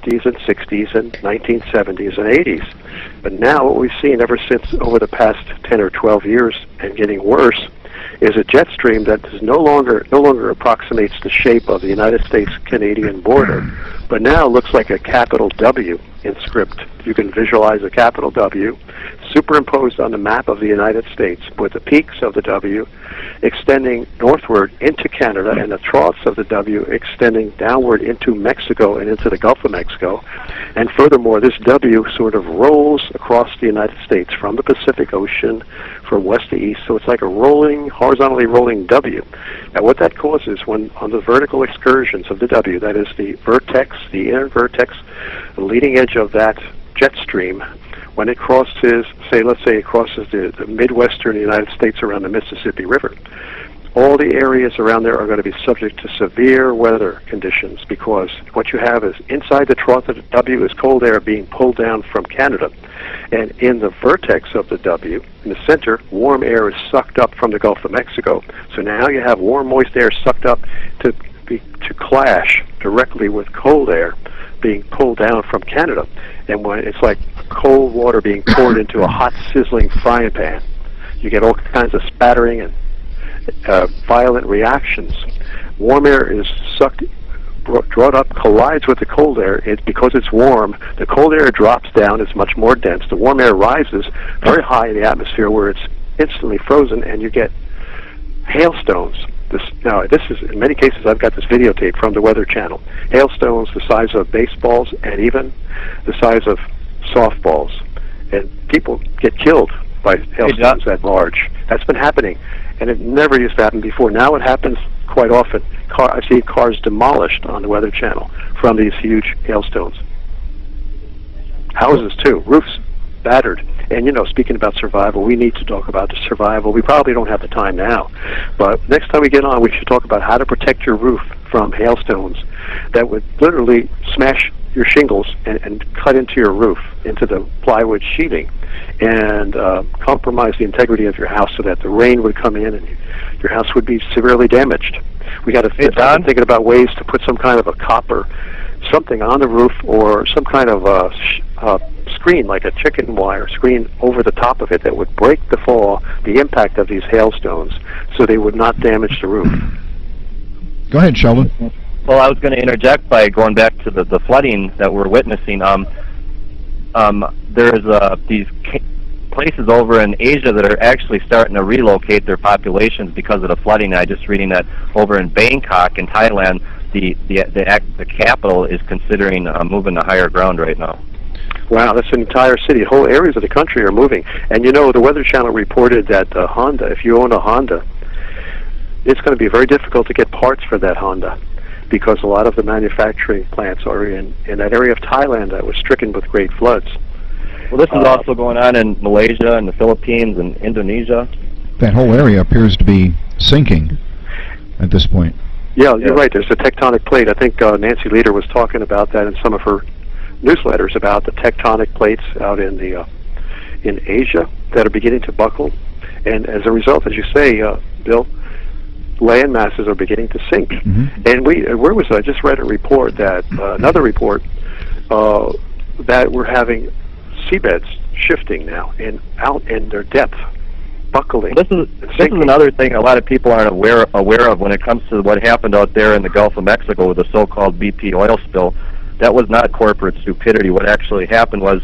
50s and 60s and 1970s and 80s. But now what we've seen ever since over the past 10 or 12 years and getting worse is a jet stream that is no longer approximates the shape of the United States-Canadian border, but now looks like a capital W in script. You can visualize a capital W superimposed on the map of the United States with the peaks of the W extending northward into Canada and the troughs of the W extending downward into Mexico and into the Gulf of Mexico. And furthermore, this W sort of rolls across the United States from the Pacific Ocean from west to east. So it's like a horizontally rolling W. Now what that causes when on the vertical excursions of the W, that is the vertex, the inner vertex, the leading edge of that jet stream, when it crosses, let's say it crosses the Midwestern United States around the Mississippi River, all the areas around there are going to be subject to severe weather conditions, because what you have is inside the trough of the W is cold air being pulled down from Canada, and in the vertex of the W, in the center, warm air is sucked up from the Gulf of Mexico. So now you have warm, moist air sucked up to clash directly with cold air being pulled down from Canada. And when it's like cold water being poured into a hot, sizzling frying pan, you get all kinds of spattering and violent reactions. Warm air is sucked, brought up, collides with the cold air. Because it's warm, the cold air drops down, it's much more dense. The warm air rises very high in the atmosphere where it's instantly frozen, and you get hailstones. This is, in many cases, I've got this videotape from the Weather Channel. Hailstones the size of baseballs and even the size of softballs. And people get killed by hailstones that large. That's been happening, and it never used to happen before. Now it happens quite often. I see cars demolished on the Weather Channel from these huge hailstones. Houses, too. Roofs battered. And, speaking about survival, we need to talk about the survival. We probably don't have the time now, but next time we get on, we should talk about how to protect your roof from hailstones that would literally smash your shingles and cut into your roof, into the plywood sheeting, and compromise the integrity of your house so that the rain would come in and your house would be severely damaged. We got to I'm thinking about ways to put some kind of a copper something on the roof, or some kind of screen, like a chicken wire screen over the top of it that would break the impact of these hailstones, so they would not damage the roof. Go ahead, Sheldon. Well, I was going to interject by going back to the flooding that we're witnessing. There's these places over in Asia that are actually starting to relocate their populations because of the flooding. I just reading that over in Bangkok in Thailand, the capital is considering moving to higher ground right now. Wow, that's an entire city. Whole areas of the country are moving. And the Weather Channel reported that Honda, if you own a Honda, it's going to be very difficult to get parts for that Honda, because a lot of the manufacturing plants are in that area of Thailand that was stricken with great floods. Well, this is also going on in Malaysia and the Philippines and Indonesia. That whole area appears to be sinking at this point. Yeah, you're right. There's a tectonic plate. I think Nancy Lieder was talking about that in some of her newsletters about the tectonic plates out in Asia that are beginning to buckle, and as a result, as you say, Bill, land masses are beginning to sink. Mm-hmm. And I just read a report that another report that we're having seabeds shifting now and out in their depth, buckling. This is another thing a lot of people aren't aware of when it comes to what happened out there in the Gulf of Mexico with the so-called BP oil spill. That was not corporate stupidity. What actually happened was,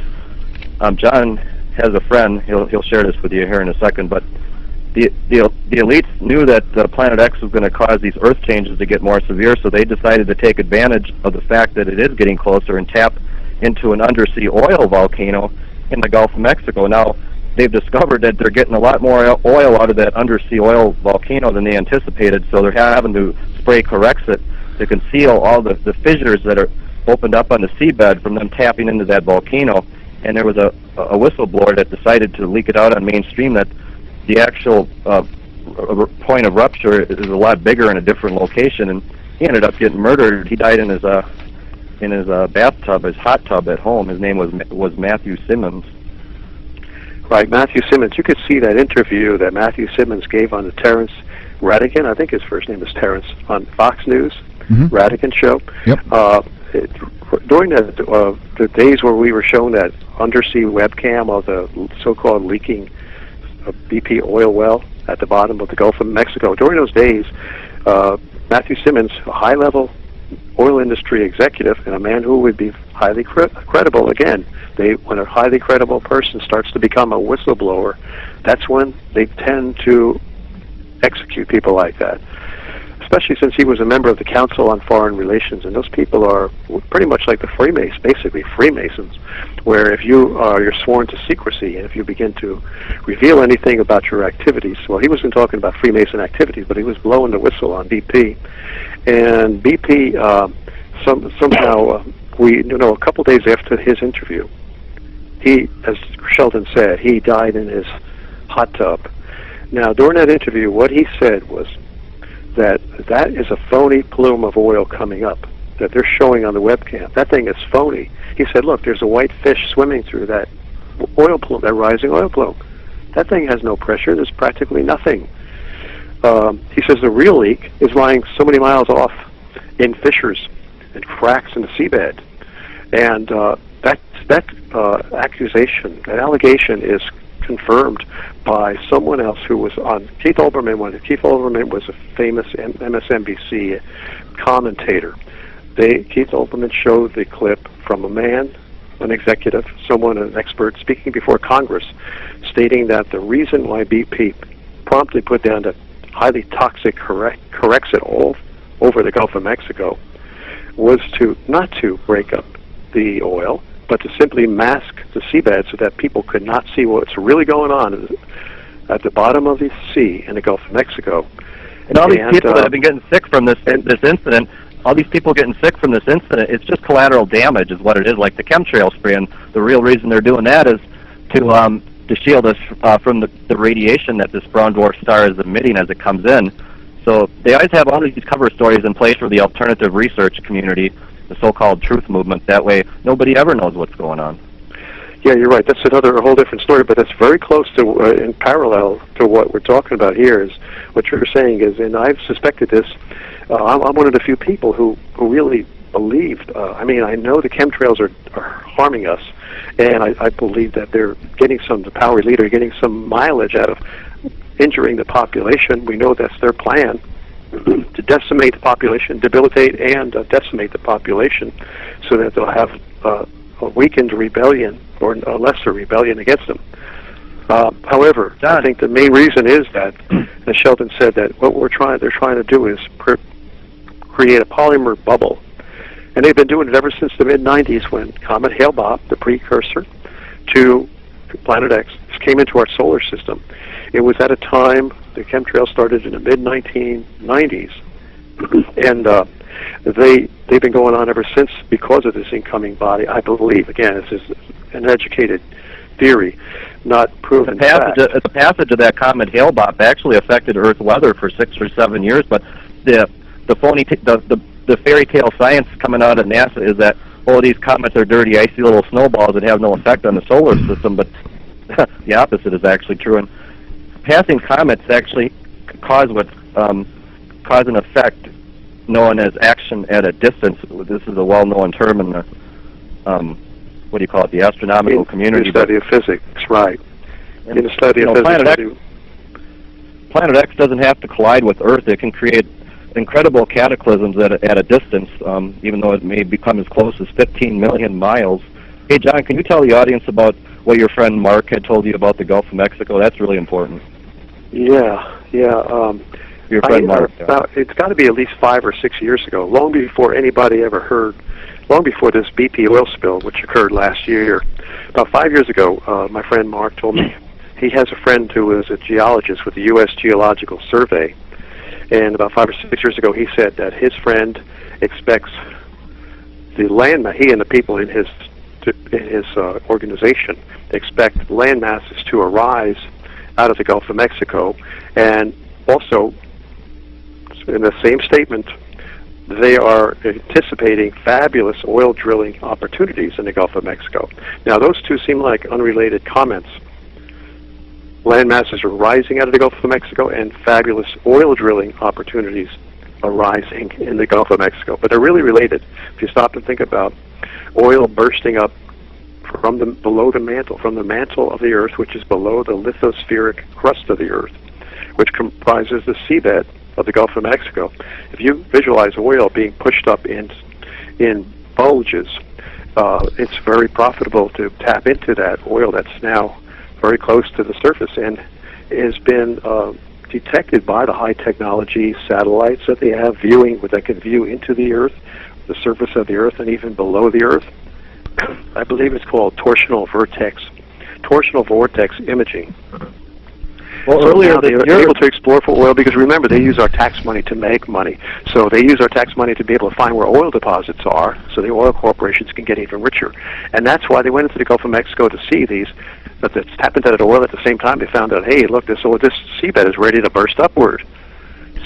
John has a friend. He'll share this with you here in a second. But the elites knew that Planet X was going to cause these Earth changes to get more severe, so they decided to take advantage of the fact that it is getting closer and tap into an undersea oil volcano in the Gulf of Mexico. Now, they've discovered that they're getting a lot more oil out of that undersea oil volcano than they anticipated, so they're having to spray Corexit to conceal all the fissures that are opened up on the seabed from them tapping into that volcano. And there was a whistleblower that decided to leak it out on mainstream that the actual point of rupture is a lot bigger in a different location, and he ended up getting murdered. He died in his bathtub, his hot tub at home. His name was Matthew Simmons. Right, Matthew Simmons. You could see that interview that Matthew Simmons gave on the Terrence Radican, I think his first name is Terrence, on Fox News, Radican show. Yep. during the days where we were shown that undersea webcam of the so-called leaking BP oil well at the bottom of the Gulf of Mexico, during those days, Matthew Simmons, a high-level oil industry executive and a man who would be highly credible, again, when a highly credible person starts to become a whistleblower, that's when they tend to execute people like that. Especially since he was a member of the Council on Foreign Relations, and those people are pretty much like the Freemasons, basically Freemasons, where if you're sworn to secrecy, and if you begin to reveal anything about your activities, well, he wasn't talking about Freemason activities, but he was blowing the whistle on BP, and BP somehow a couple days after his interview, he, as Sheldon said, he died in his hot tub. Now, during that interview, what he said was that is a phony plume of oil coming up that they're showing on the webcam. That thing is phony. He said, look, there's a white fish swimming through that oil plume, that rising oil plume. That thing has no pressure. There's practically nothing. He says the real leak is lying so many miles off in fissures and cracks in the seabed. And that accusation, that allegation is confirmed by someone else who was on Keith Olbermann. Keith Olbermann was a famous MSNBC commentator. Keith Olbermann showed the clip from a man, an executive, an expert speaking before Congress, stating that the reason why BP promptly put down the highly toxic Corexit all over the Gulf of Mexico was not to break up the oil, but to simply mask the seabed so that people could not see what's really going on at the bottom of the sea in the Gulf of Mexico. And all these people that have been getting sick from this incident, it's just collateral damage is what it is, like the chemtrail spray. And the real reason they're doing that is to shield us from the radiation that this brown dwarf star is emitting as it comes in. So they always have all these cover stories in place for the alternative research community, the so-called truth movement. That way, nobody ever knows what's going on. Yeah, you're right. That's a whole different story, but that's very close to, in parallel to what we're talking about here. Is what you're saying is, and I've suspected this. I'm one of the few people who really believed. I know the chemtrails are harming us, and I believe that they're getting the power elite are getting some mileage out of injuring the population. We know that's their plan, to decimate the population, debilitate and decimate the population, so that they'll have a weakened rebellion or a lesser rebellion against them. However, John, I think the main reason is that, as Sheldon said, that what they're trying to do is create a polymer bubble, and they've been doing it ever since the mid-'90s when Comet Hale-Bopp, the precursor to Planet X, came into our solar system. It was at a time, the chemtrails started in the mid-1990s, and they've been going on ever since because of this incoming body, I believe. Again, this is an educated theory, not proven fact. The passage of that comet Hale-Bopp actually affected Earth weather for 6 or 7 years, but the fairy tale science coming out of NASA is that, these comets are dirty, icy little snowballs that have no effect on the solar system, but the opposite is actually true. And passing comets actually cause an effect known as action at a distance. This is a well-known term in the the astronomical community. In the study of physics, right? In the study of physics, Planet X doesn't have to collide with Earth. It can create incredible cataclysms at a distance, even though it may become as close as 15 million miles. Hey, John, can you tell the audience about what your friend Mark had told you about the Gulf of Mexico? That's really important. Yeah. Your friend Mark. It's got to be at least 5 or 6 years ago, long before anybody ever heard, long before this BP oil spill, which occurred last year. About 5 years ago, my friend Mark told me he has a friend who is a geologist with the U.S. Geological Survey, and about 5 or 6 years ago, he said that his friend expects he and the people in his organization expect land masses to arise out of the Gulf of Mexico, and also, in the same statement, they are anticipating fabulous oil drilling opportunities in the Gulf of Mexico. Now, those two seem like unrelated comments. Land masses are rising out of the Gulf of Mexico, and fabulous oil drilling opportunities are rising in the Gulf of Mexico. But they're really related. If you stop and think about oil bursting up from below the mantle of the Earth, which is below the lithospheric crust of the Earth, which comprises the seabed of the Gulf of Mexico. If you visualize oil being pushed up in bulges, it's very profitable to tap into that oil that's now very close to the surface and has been detected by the high technology satellites that they have that can view into the Earth, the surface of the Earth, and even below the Earth. I believe it's called torsional vortex imaging. Well, so earlier they're able to explore for oil because remember they use our tax money to make money. So they use our tax money to be able to find where oil deposits are, so the oil corporations can get even richer. And that's why they went into the Gulf of Mexico to see these. But they tapped into that oil at the same time. They found out, hey, look, this seabed is ready to burst upward.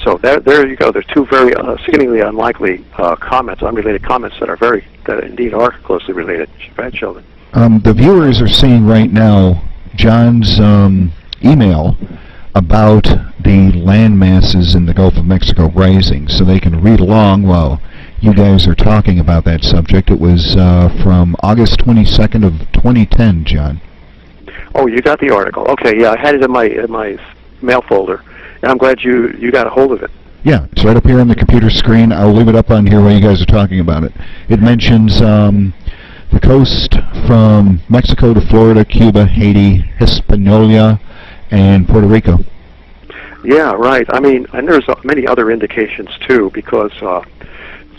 So there you go. There's two very seemingly unlikely unrelated comments that indeed are closely related. Go ahead, Sheldon. The viewers are seeing right now John's email about the land masses in the Gulf of Mexico rising, so they can read along while you guys are talking about that subject. It was from August 22nd of 2010, John. Oh, you got the article. Okay, yeah, I had it in my mail folder, and I'm glad you got a hold of it. Yeah, it's right up here on the computer screen. I'll leave it up on here while you guys are talking about it. It mentions the coast from Mexico to Florida, Cuba, Haiti, Hispaniola, and Puerto Rico. Yeah, right. I mean, and there's many other indications too, because some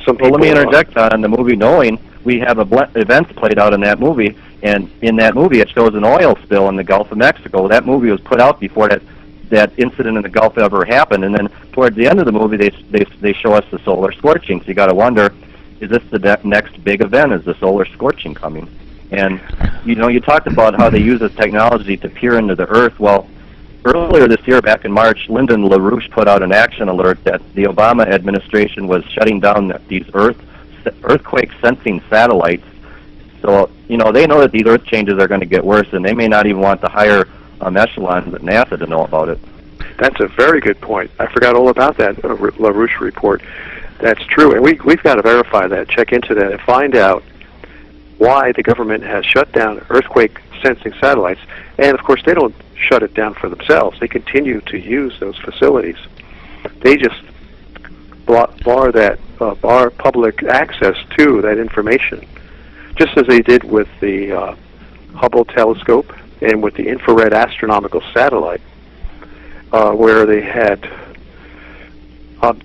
people... Well, let me interject on the movie Knowing. We have events played out in that movie, and in that movie it shows an oil spill in the Gulf of Mexico. That movie was put out before that incident in the Gulf ever happened, and then towards the end of the movie they show us the solar scorching. So you got to wonder, is this the next big event? Is the solar scorching coming? And you talked about how they use this technology to peer into the Earth. Well, earlier this year, back in March, Lyndon LaRouche put out an action alert that the Obama administration was shutting down these earthquake sensing satellites. So, they know that these earth changes are going to get worse, and they may not even want the higher echelons at NASA to know about it. That's a very good point. I forgot all about that LaRouche report. That's true, and we've got to verify that, check into that, and find out why the government has shut down earthquake sensing satellites. And of course, they don't shut it down for themselves. They continue to use those facilities. They just bar public access to that information, just as they did with the Hubble telescope and with the infrared astronomical satellite, where they had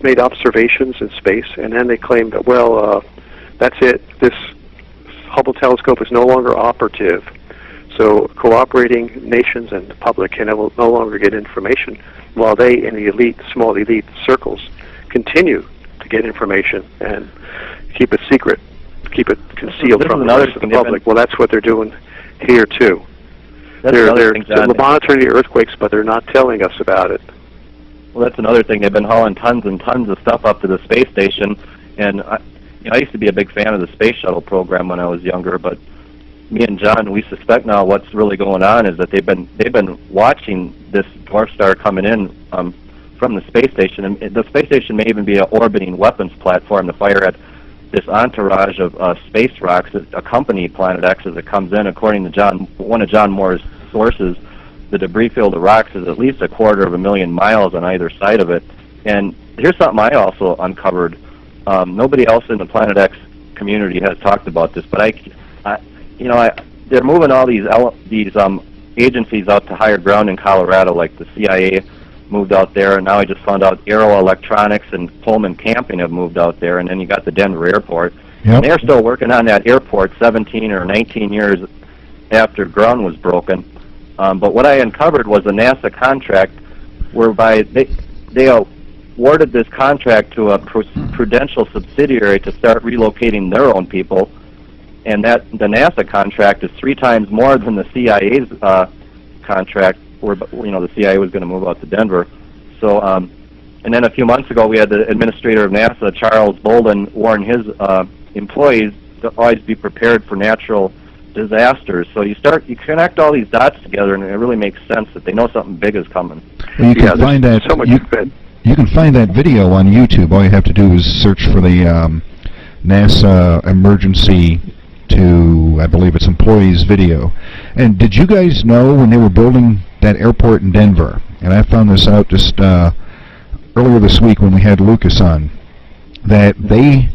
made observations in space, and then they claimed that, well, that's it. This Hubble telescope is no longer operative. So cooperating nations and the public can no longer get information, while they, in the small elite circles, continue to get information and keep it secret, keep it concealed from the rest of the public. Well, that's what they're doing here too. They're monitoring the earthquakes, but they're not telling us about it. Well, that's another thing. They've been hauling tons and tons of stuff up to the space station, and I used to be a big fan of the space shuttle program when I was younger, but me and John, we suspect now what's really going on is that they've been watching this dwarf star coming in from the space station, and the space station may even be an orbiting weapons platform to fire at this entourage of space rocks that accompany Planet X as it comes in. According to one of John Moore's sources, the debris field of rocks is at least 250,000 miles on either side of it. And here's something I also uncovered. Nobody else in the Planet X community has talked about this, but they're moving all these agencies out to higher ground in Colorado, like the CIA moved out there, and now I just found out Aero Electronics and Pullman Camping have moved out there, and then you got the Denver airport. Yep. And they're still working on that airport 17 or 19 years after ground was broken. But what I uncovered was a NASA contract whereby they awarded this contract to a Prudential subsidiary to start relocating their own people, and that the NASA contract is 3 times more than the CIA's contract, where the CIA was going to move out to Denver. So, and then a few months ago, we had the administrator of NASA, Charles Bolden, warn his employees to always be prepared for natural disasters. So you connect all these dots together, and it really makes sense that they know something big is coming. Well, you can find that. You can find that video on YouTube. All you have to do is search for the NASA emergency to, I believe it's employees' video. And did you guys know when they were building that airport in Denver, and I found this out just earlier this week when we had Lucas on, that they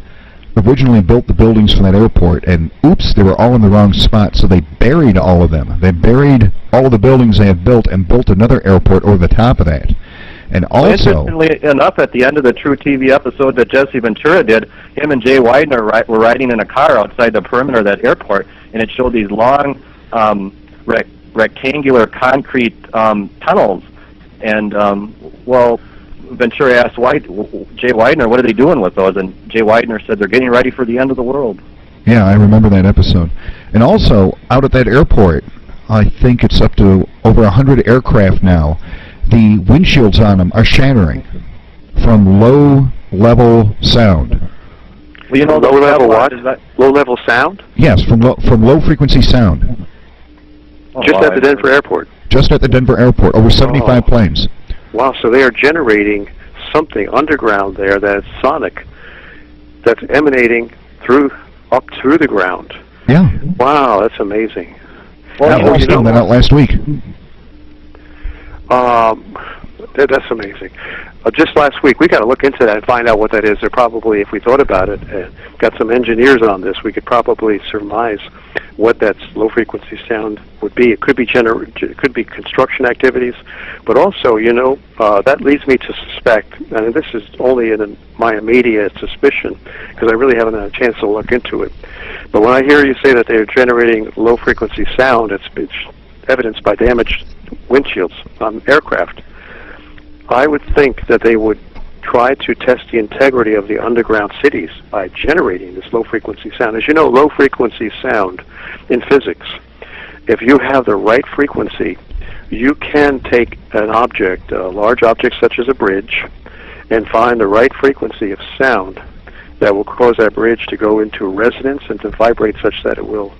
originally built the buildings for that airport, and oops, they were all in the wrong spot, so they buried all of them. They buried all of the buildings they had built and built another airport over the top of that. And also, interestingly enough, at the end of the True TV episode that Jesse Ventura did, him and Jay Widener were riding in a car outside the perimeter of that airport, and it showed these long rectangular concrete tunnels. And, well, Ventura asked Jay Widener, what are they doing with those? And Jay Widener said they're getting ready for the end of the world. Yeah, I remember that episode. And also, out at that airport, I think it's up to over 100 aircraft now. The windshields on them are shattering from low-level sound. Well, you know, low-level what? Low-level sound? Yes, from low-frequency sound. Just at the Denver airport? Just at the Denver airport, over 75 planes. Wow, so they are generating something underground there that's sonic, that's emanating up through the ground. Yeah. Wow, that's amazing. Well, I found that out last week. That's amazing. Just last week, we got to look into that and find out what that is. They're probably, if we thought about it, got some engineers on this, we could probably surmise what that low-frequency sound would be. It could be construction activities, but also, you know, that leads me to suspect, and this is only in my immediate suspicion, because I really haven't had a chance to look into it. But when I hear you say that they're generating low-frequency sound, it's evidenced by damaged windshields on aircraft. I would think that they would try to test the integrity of the underground cities by generating this low-frequency sound. As you know, low-frequency sound in physics, if you have the right frequency, you can take an object, a large object such as a bridge, and find the right frequency of sound that will cause that bridge to go into resonance and to vibrate such that it will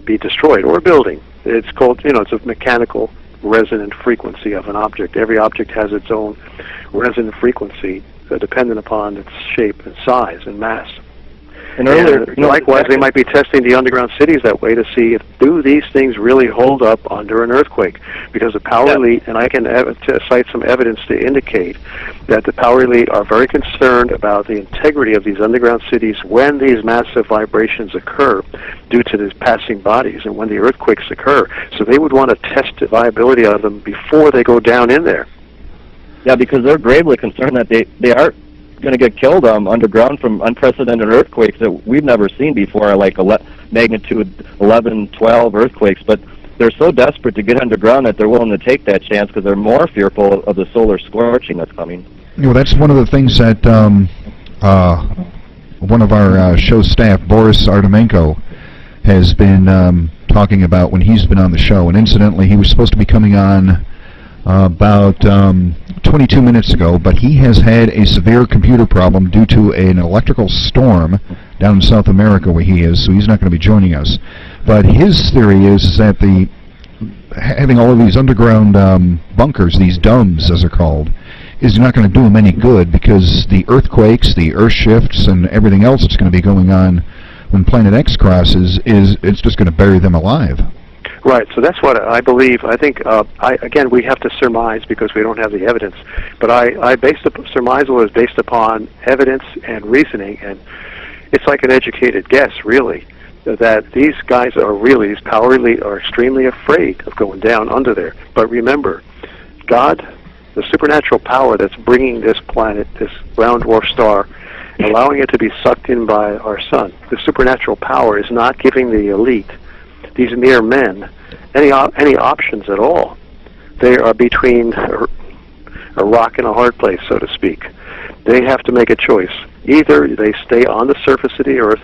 be destroyed, or a building. It's called, you know, it's a mechanical resonant frequency of an object. Every object has its own resonant frequency dependent upon its shape and size and mass. And earlier, likewise, they might be testing the underground cities that way to see if do these things really hold up under an earthquake. Because the power elite, and I can cite some evidence to indicate that the power elite are very concerned about the integrity of these underground cities when these massive vibrations occur due to these passing bodies and when the earthquakes occur. So they would want to test the viability of them before they go down in there. Yeah, because they're gravely concerned that they are going to get killed underground from unprecedented earthquakes that we've never seen before, like magnitude 11, 12 earthquakes. But they're so desperate to get underground that they're willing to take that chance because they're more fearful of the solar scorching that's coming. You know, that's one of the things that one of our show staff, Boris Artemenko, has been talking about when he's been on the show. And incidentally, he was supposed to be coming on about 22 minutes ago, but he has had a severe computer problem due to an electrical storm down in South America where he is, so he's not going to be joining us. But his theory is that having all of these underground bunkers, these domes as they're called, is not going to do them any good because the earthquakes, the earth shifts, and everything else that's going to be going on when Planet X crosses, it's just going to bury them alive. Right, so that's what I believe. I think, again, we have to surmise because we don't have the evidence. But surmisal is based upon evidence and reasoning, and it's like an educated guess, really, that these guys these power elite are extremely afraid of going down under there. But remember, God, the supernatural power that's bringing this planet, this round dwarf star, allowing it to be sucked in by our sun, the supernatural power is not giving the elite, these mere men, any options at all. They are between a rock and a hard place, so to speak. They have to make a choice. Either they stay on the surface of the earth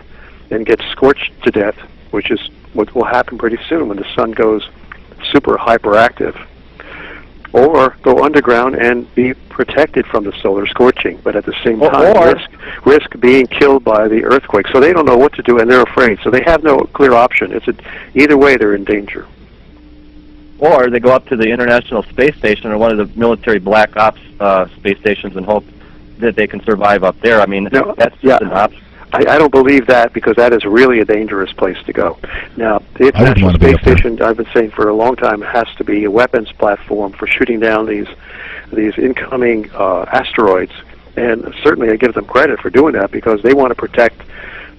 and get scorched to death, which is what will happen pretty soon when the sun goes super hyperactive, or go underground and be protected from the solar scorching, but at the same time risk being killed by the earthquake. So they don't know what to do, and they're afraid. So they have no clear option. Either way, they're in danger. Or they go up to the International Space Station or one of the military black ops space stations and hope that they can survive up there. I mean, that's just an option. I don't believe that, because that is really a dangerous place to go. Now, the International Space Station, I've been saying for a long time, has to be a weapons platform for shooting down these incoming asteroids. And certainly I give them credit for doing that, because they want to protect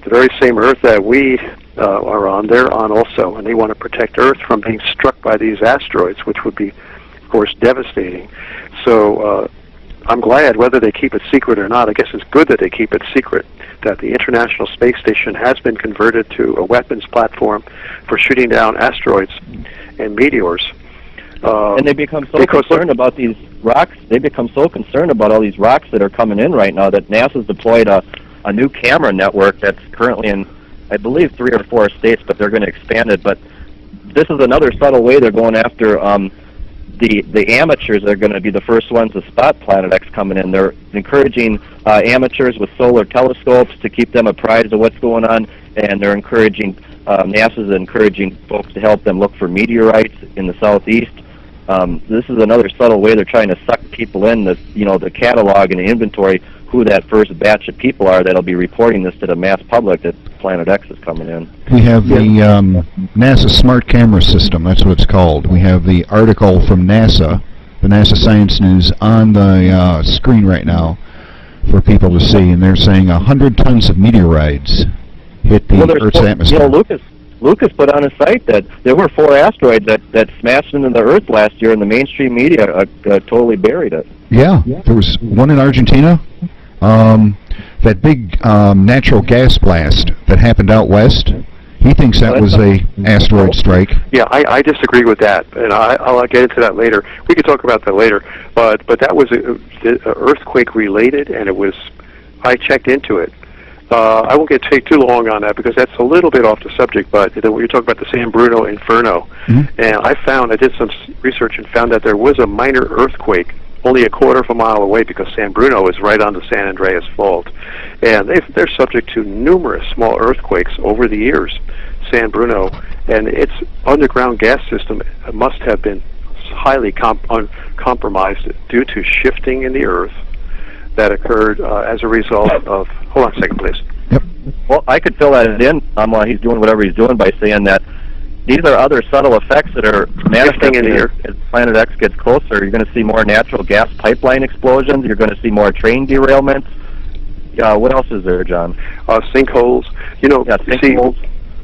the very same Earth that we are on. They're on also, and they want to protect Earth from being struck by these asteroids, which would be, of course, devastating. So I'm glad, whether they keep it secret or not, I guess it's good that they keep it secret, that the International Space Station has been converted to a weapons platform for shooting down asteroids and meteors. And they become so concerned about these rocks. They become so concerned about all these rocks that are coming in right now that NASA's deployed a new camera network that's currently in, I believe, 3 or 4 states, but they're going to expand it. But this is another subtle way they're going after the amateurs. Are going to be the first ones to spot Planet X coming in. They're encouraging amateurs with solar telescopes to keep them apprised of what's going on, and they're encouraging, NASA's encouraging folks to help them look for meteorites in the southeast. This is another subtle way they're trying to suck people in, the catalog and the inventory, who that first batch of people are that'll be reporting this to the mass public that Planet X is coming in. We have the NASA Smart Camera System, that's what it's called. We have the article from NASA, the NASA Science News, on the screen right now for people to see, and they're saying 100 tons of meteorites hit the Earth's atmosphere. Lucas put on his site that there were 4 asteroids that smashed into the Earth last year, and the mainstream media totally buried it. Yeah, there was one in Argentina. That big natural gas blast that happened out west, he thinks that was a asteroid strike. Yeah, I disagree with that, and I'll get into that later. We could talk about that later, but that was earthquake related, and I checked into it. I won't take too long on that, because that's a little bit off the subject, but you're talking about the San Bruno Inferno. Mm-hmm. And I did some research and found that there was a minor earthquake only a quarter of a mile away, because San Bruno is right on the San Andreas Fault. And they're subject to numerous small earthquakes over the years, San Bruno, and its underground gas system must have been highly compromised due to shifting in the Earth that occurred as a result of... Hold on a second, please. Yep. Well, I could fill that in while he's doing whatever he's doing by saying that these are other subtle effects that are manifesting in the Earth. As Planet X gets closer, you're going to see more natural gas pipeline explosions. You're going to see more train derailments. What else is there, John? Sinkholes. Sinkholes. See,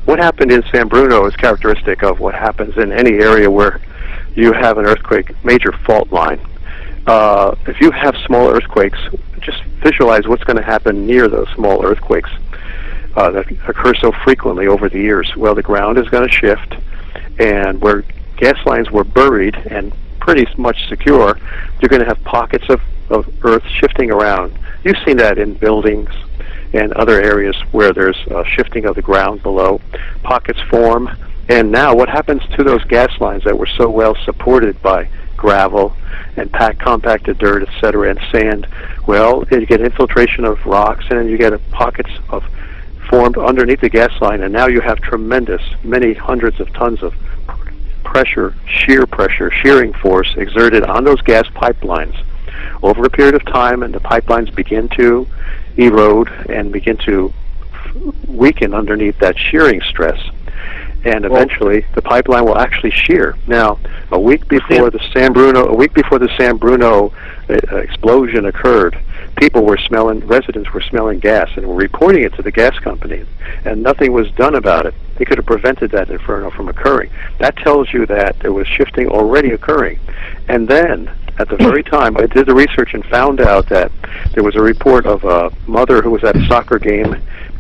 what happened in San Bruno is characteristic of what happens in any area where you have an earthquake, major fault line. If you have small earthquakes, just visualize what's going to happen near those small earthquakes that occur so frequently over the years. Well, the ground is going to shift, and where gas lines were buried and pretty much secure, you're going to have pockets of earth shifting around. You've seen that in buildings and other areas where there's shifting of the ground below. Pockets form, and now what happens to those gas lines that were so well supported by gravel and compacted dirt, etc., and sand? Well, you get infiltration of rocks, and then you get pockets of formed underneath the gas line, and now you have tremendous, many hundreds of tons of shearing force exerted on those gas pipelines over a period of time, and the pipelines begin to erode and begin to weaken underneath that shearing stress. And eventually, the pipeline will actually shear. Now, a week before the San Bruno explosion occurred, residents were smelling gas and were reporting it to the gas company, and nothing was done about it. They could have prevented that inferno from occurring. That tells you that there was shifting already occurring. And then, at the very time, I did the research and found out that there was a report of a mother who was at a soccer game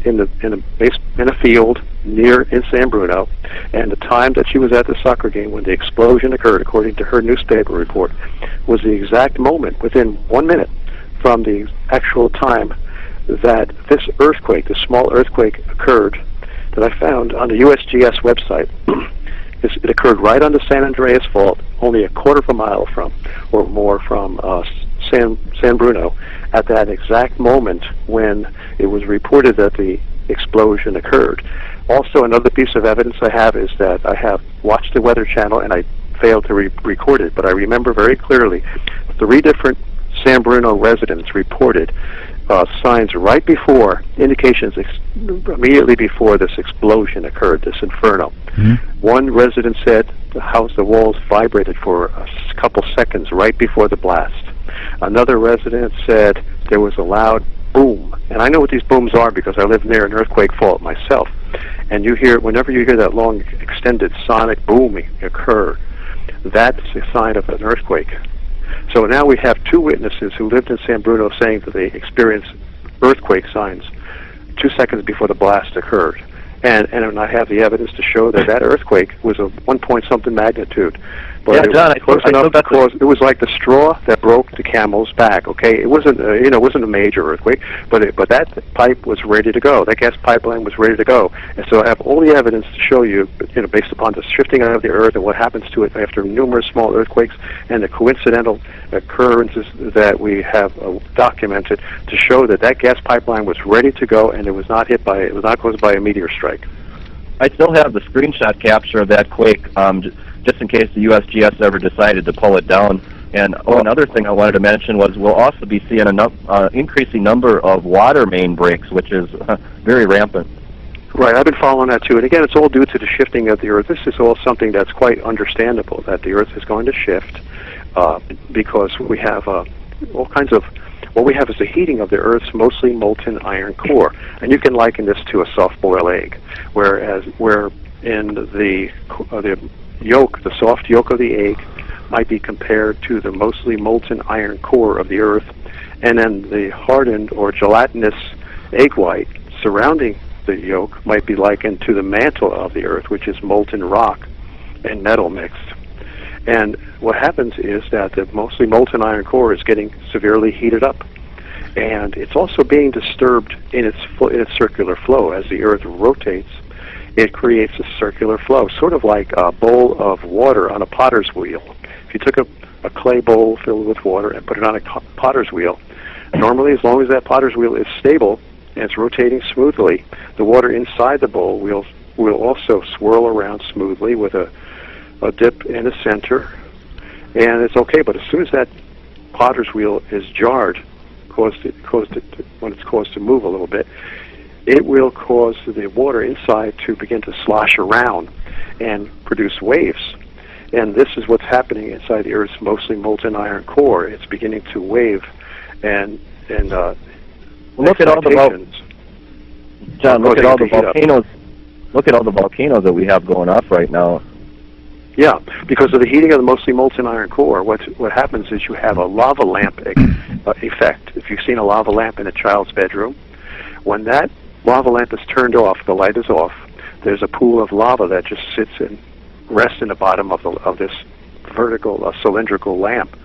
in a field in San Bruno, and the time that she was at the soccer game when the explosion occurred, according to her newspaper report, was the exact moment, within 1 minute from the actual time that this small earthquake occurred, that I found on the USGS website. It occurred right on the San Andreas Fault, only a quarter of a mile or more from San Bruno, at that exact moment when it was reported that the explosion occurred. Also, another piece of evidence I have is that I have watched the Weather Channel, and I failed to record it, but I remember very clearly 3 different San Bruno residents reported signs right before, indications immediately before this explosion occurred, this inferno. Mm-hmm. One resident said the walls vibrated for a couple seconds right before the blast. Another resident said there was a loud boom. And I know what these booms are because I live near an earthquake fault myself. And whenever you hear that long, extended sonic booming occur, that's a sign of an earthquake. So now we have two witnesses who lived in San Bruno saying that they experienced earthquake signs 2 seconds before the blast occurred. And I have the evidence to show that that earthquake was a 1-point-something magnitude. But Yeah, it John, was close enough to cause. It was like the straw that broke the camel's back. Okay, it wasn't it wasn't a major earthquake, but that pipe was ready to go. That gas pipeline was ready to go. And so I have all the evidence to show you, based upon the shifting of the earth and what happens to it after numerous small earthquakes and the coincidental occurrences that we have documented to show that gas pipeline was ready to go and it was not caused by a meteor strike. I still have the screenshot capture of that quake, just in case the USGS ever decided to pull it down. And another thing I wanted to mention was we'll also be seeing an increasing number of water main breaks, which is very rampant. Right, I've been following that too. And again, it's all due to the shifting of the Earth. This is all something that's quite understandable, that the Earth is going to shift because we have all kinds of... What we have is the heating of the Earth's mostly molten iron core. And you can liken this to a soft-boiled egg, where in the yolk, the soft yolk of the egg, might be compared to the mostly molten iron core of the Earth, and then the hardened or gelatinous egg white surrounding the yolk might be likened to the mantle of the Earth, which is molten rock and metal mixed. And what happens is that the mostly molten iron core is getting severely heated up, and it's also being disturbed in its circular flow. As the Earth rotates, it creates a circular flow, sort of like a bowl of water on a potter's wheel. If you took a clay bowl filled with water and put it on a potter's wheel, normally as long as that potter's wheel is stable and it's rotating smoothly, the water inside the bowl will also swirl around smoothly with a dip in the center, and it's okay. But as soon as that potter's wheel is jarred, when it's caused to move a little bit, it will cause the water inside to begin to slosh around and produce waves. And this is what's happening inside the Earth's mostly molten iron core. It's beginning to wave and look at all the John. Look at all the volcanoes. Look at all the volcanoes that we have going off right now. Yeah, because of the heating of the mostly molten iron core, what happens is you have a lava lamp effect. If you've seen a lava lamp in a child's bedroom, when that lava lamp is turned off, the light is off, there's a pool of lava that just sits and rests in the bottom of this vertical cylindrical lamp.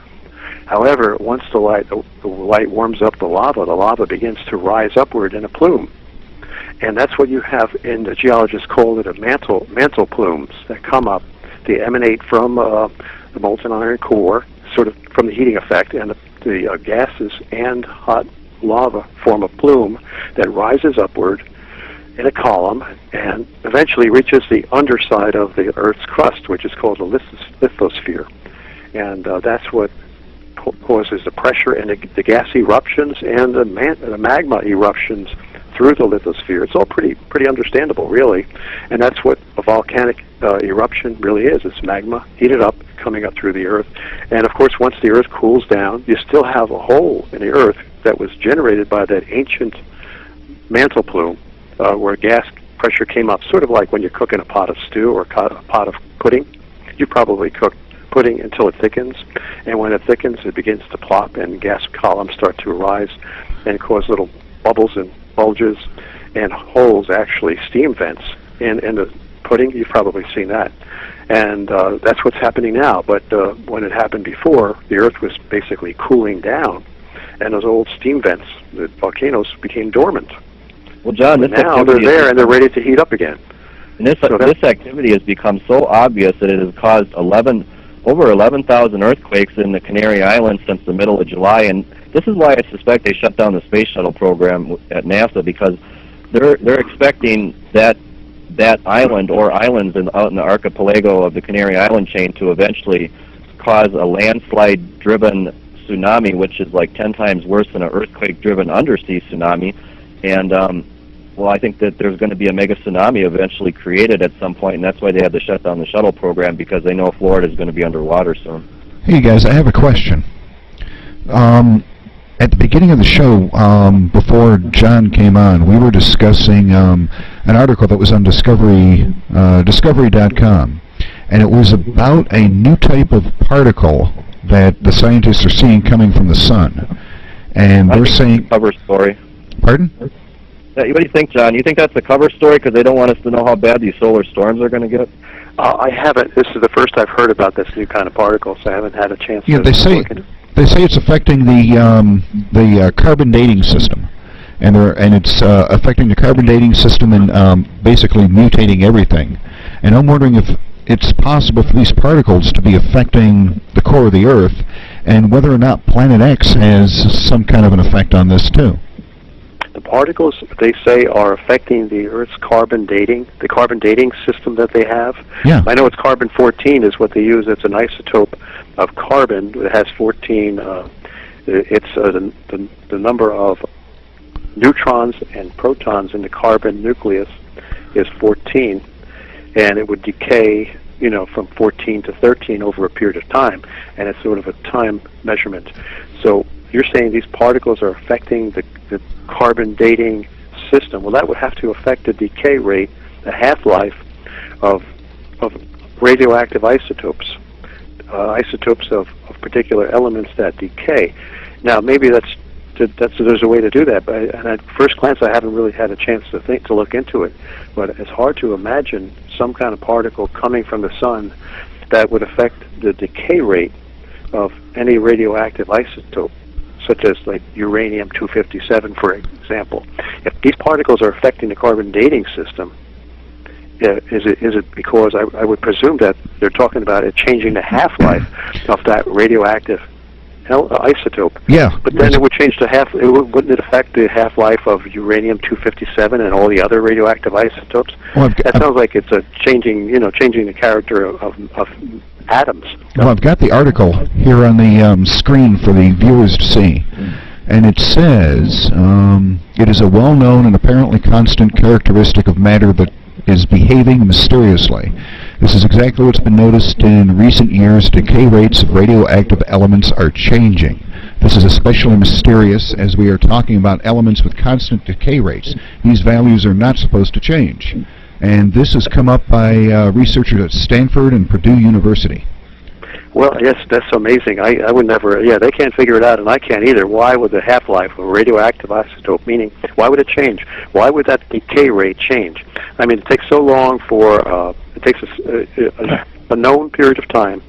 However, once the light warms up the lava begins to rise upward in a plume. And that's what you have in the geologists call it a mantle plumes that come up. They emanate from the molten iron core, sort of from the heating effect, and the gases and hot lava form a plume that rises upward in a column and eventually reaches the underside of the Earth's crust, which is called the lithosphere. And that's what causes the pressure and the gas eruptions and the magma eruptions through the lithosphere. It's all pretty understandable, really. And that's what a volcanic eruption really is. It's magma heated up, coming up through the Earth. And of course, once the Earth cools down, you still have a hole in the Earth that was generated by that ancient mantle plume, where gas pressure came up, sort of like when you cook in a pot of stew or a pot of pudding. You probably cook pudding until it thickens, and when it thickens, it begins to plop, and gas columns start to arise and cause little bubbles and bulges and holes, actually steam vents in the pudding. You've probably seen that. And that's what's happening now. But when it happened before, the Earth was basically cooling down, and those old steam vents, the volcanoes, became dormant. Well, John, now they're there and they're ready to heat up again. And this activity has become so obvious that it has caused over 11,000 earthquakes in the Canary Islands since the middle of July. And this is why I suspect they shut down the space shuttle program at NASA, because they're expecting that island or islands out in the archipelago of the Canary Island chain to eventually cause a landslide-driven tsunami, which is like 10 times worse than an earthquake-driven undersea tsunami. And well, I think that there's going to be a mega tsunami eventually created at some point, and that's why they had to shut down the shuttle program, because they know Florida is going to be underwater soon. Hey guys, I have a question. At the beginning of the show, before John came on, we were discussing an article that was on Discovery.com, and it was about a new type of particle that the scientists are seeing coming from the sun. And they're saying... Cover story. Pardon? What do you think, John? You think that's the cover story because they don't want us to know how bad these solar storms are going to get? I haven't. This is the first I've heard about this new kind of particle, so I haven't had a chance to they say look at it. They say it's affecting the carbon dating system, and it's affecting the carbon dating system and basically mutating everything. And I'm wondering if it's possible for these particles to be affecting the core of the Earth, and whether or not Planet X has some kind of an effect on this too. The particles, they say, are affecting the Earth's carbon dating, the carbon dating system that they have. Yeah. I know it's carbon-14 is what they use. It's an isotope of carbon. It has 14. It's the number of neutrons and protons in the carbon nucleus is 14, and it would decay, from 14 to 13 over a period of time, and it's sort of a time measurement. So you're saying these particles are affecting the carbon dating system. Well, that would have to affect the decay rate, the half-life of radioactive isotopes, isotopes of particular elements that decay. Now, maybe there's a way to do that, but at first glance, I haven't really had a chance to look into it. But it's hard to imagine some kind of particle coming from the sun that would affect the decay rate of any radioactive isotope, such as like uranium-257, for example. If these particles are affecting the carbon dating system, is it because I would presume that they're talking about it changing the half-life of that radioactive isotope? Yeah. But then it would change wouldn't it affect the half-life of uranium-257 and all the other radioactive isotopes? Well, that sounds like it's changing the character of atoms. Well, I've got the article here on the screen for the viewers to see, and it says, it is a well-known and apparently constant characteristic of matter that is behaving mysteriously. This is exactly what's been noticed in recent years. Decay rates of radioactive elements are changing. This is especially mysterious as we are talking about elements with constant decay rates. These values are not supposed to change. And this has come up by researchers at Stanford and Purdue University. Well, yes, that's amazing. I would never, they can't figure it out, and I can't either. Why would the half-life of a radioactive isotope, meaning, why would it change? Why would that decay rate change? I mean, it takes so long it takes a known period of time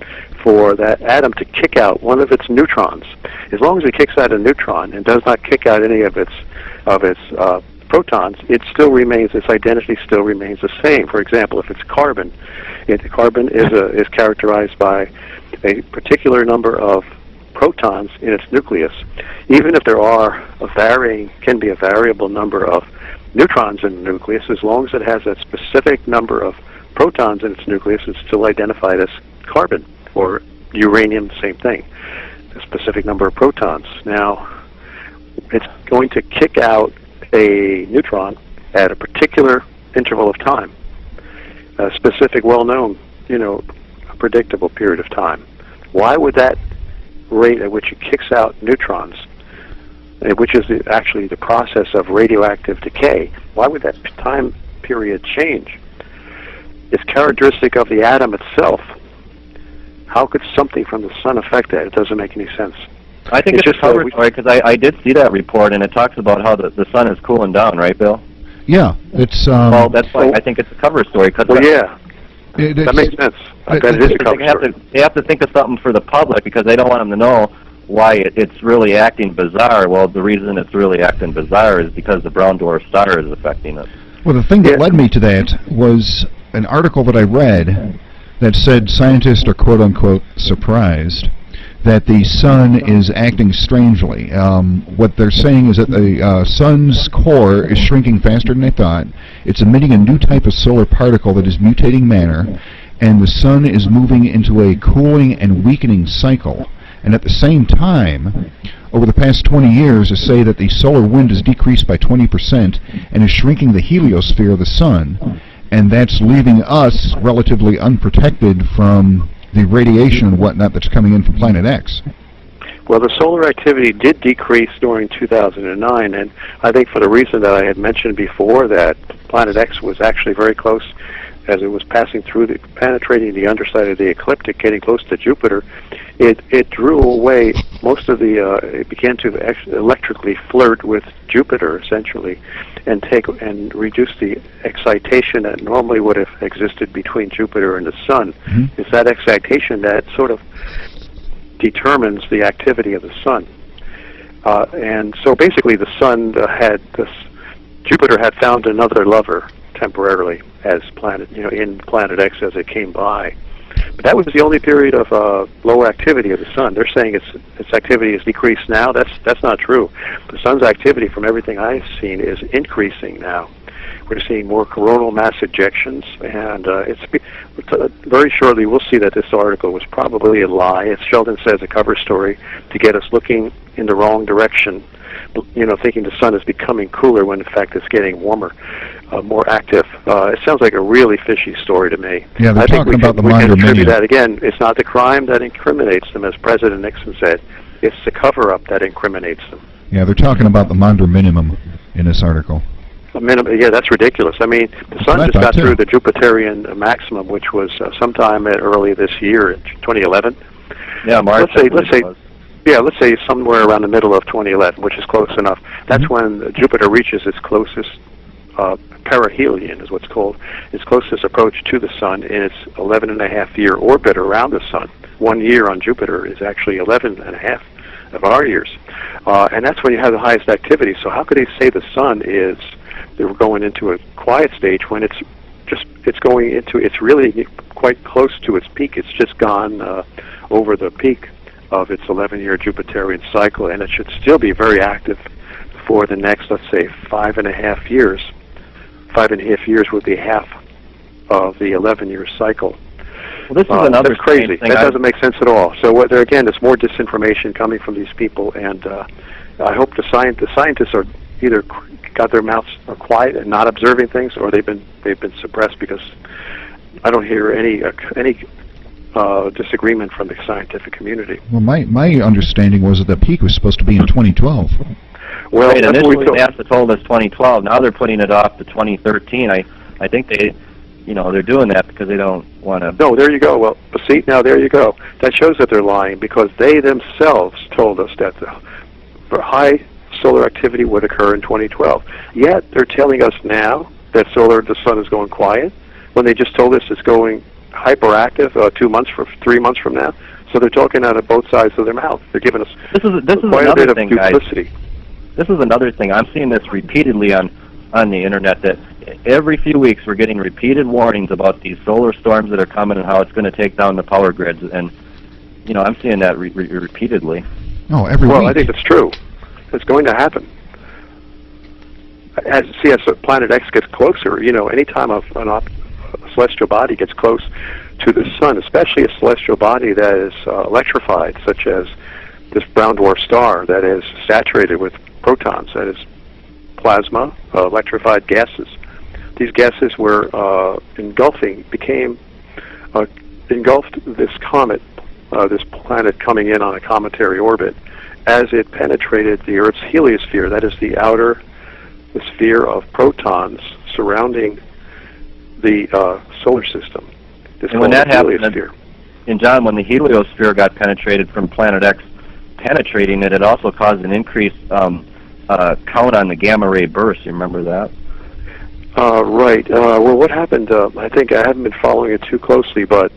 for that atom to kick out one of its neutrons. As long as it kicks out a neutron and does not kick out any of its protons, its identity still remains the same. For example, if it's carbon, carbon is characterized by a particular number of protons in its nucleus. Even if there can be a variable number of neutrons in the nucleus, as long as it has that specific number of protons in its nucleus, it's still identified as carbon, or uranium, same thing, a specific number of protons. Now, it's going to kick out a neutron at a particular interval of time, a specific, well-known, predictable period of time. Why would that rate at which it kicks out neutrons, which is actually the process of radioactive decay, why would that time period change? It's characteristic of the atom itself. How could something from the sun affect that? It doesn't make any sense. I think it's just a cover story, because I did see that report, and it talks about how the sun is cooling down, right, Bill? Yeah, it's... well, that's why I think it's a cover story. That makes sense. I bet it is a cover story. They have to think of something for the public, because they don't want them to know why it's really acting bizarre. Well, the reason it's really acting bizarre is because the brown dwarf star is affecting it. Well, the thing that led me to that was an article that I read that said scientists are quote-unquote surprised that the sun is acting strangely. What they're saying is that the sun's core is shrinking faster than they thought. It's emitting a new type of solar particle that is mutating matter, and the sun is moving into a cooling and weakening cycle. And at the same time, over the past 20 years, to say that the solar wind has decreased by 20% and is shrinking the heliosphere of the sun, and that's leaving us relatively unprotected from the radiation and whatnot that's coming in from Planet X. Well, the solar activity did decrease during 2009, and I think for the reason that I had mentioned before, that Planet X was actually very close as it was passing through, penetrating the underside of the ecliptic, getting close to Jupiter. It drew away most of the, it began to electrically flirt with Jupiter, essentially, and reduce the excitation that normally would have existed between Jupiter and the Sun. Mm-hmm. It's that excitation that sort of determines the activity of the Sun. And so basically the Sun Jupiter had found another lover temporarily as in Planet X as it came by. But that was the only period of low activity of the Sun. They're saying its activity has decreased now. That's not true. The Sun's activity, from everything I've seen, is increasing now. We're seeing more coronal mass ejections, and very shortly we'll see that this article was probably a lie, as Sheldon says, a cover story to get us looking in the wrong direction, thinking the Sun is becoming cooler when in fact it's getting warmer, more active. It sounds like a really fishy story to me. Yeah, they're talking about the we can attribute Minimum. that again. It's not the crime that incriminates them, as President Nixon said. It's the cover-up that incriminates them. Yeah, they're talking about the Maunder minimum in this article. Yeah, that's ridiculous. I mean, the Sun just got through the Jupiterian maximum, which was sometime early this year, in 2011. Yeah, March. Let's say somewhere around the middle of 2011, which is close enough. That's when Jupiter reaches its closest perihelion, is what's called, its closest approach to the Sun in its 11.5-year orbit around the Sun. 1 year on Jupiter is actually 11.5 of our years, and that's when you have the highest activity. So how could they say the Sun is? They were going into a quiet stage when it's really quite close to its peak. It's just gone over the peak of its 11-year Jupiterian cycle, and it should still be very active for the next, let's say, 5.5 years. 5.5 years would be half of the 11-year cycle. Well, this is another that's crazy. That doesn't make sense at all. So again, there's more disinformation coming from these people, and I hope the scientists are either got their mouths quiet and not observing things, or they've been suppressed, because I don't hear any disagreement from the scientific community. Well, my understanding was that the peak was supposed to be in 2012. Well, right, initially NASA told us 2012. Now they're putting it off to 2013. I think they're doing that because they don't want to. No, there you go. Well, see, now there you go. That shows that they're lying, because they themselves told us that the high solar activity would occur in 2012. Yet they're telling us now that the Sun is going quiet, when they just told us it's going hyperactive 3 months from now. So they're talking out of both sides of their mouth. They're giving us quite a bit of duplicity. Guys. This is another thing. I'm seeing this repeatedly on the internet, that every few weeks we're getting repeated warnings about these solar storms that are coming and how it's going to take down the power grids. And I'm seeing that repeatedly. Oh, every week. Well, I think it's true. It's going to happen. As Planet X gets closer, anytime a celestial body gets close to the Sun, especially a celestial body that is electrified, such as this brown dwarf star that is saturated with protons, that is plasma, electrified gases. These gases were engulfed this comet, this planet coming in on a cometary orbit, as it penetrated the Earth's heliosphere, that is the sphere of protons surrounding the solar system. And when that happened, and John, when the heliosphere got penetrated from Planet X penetrating it, it also caused an increased count on the gamma ray bursts. You remember that? Right. Well, what happened, I think I haven't been following it too closely, but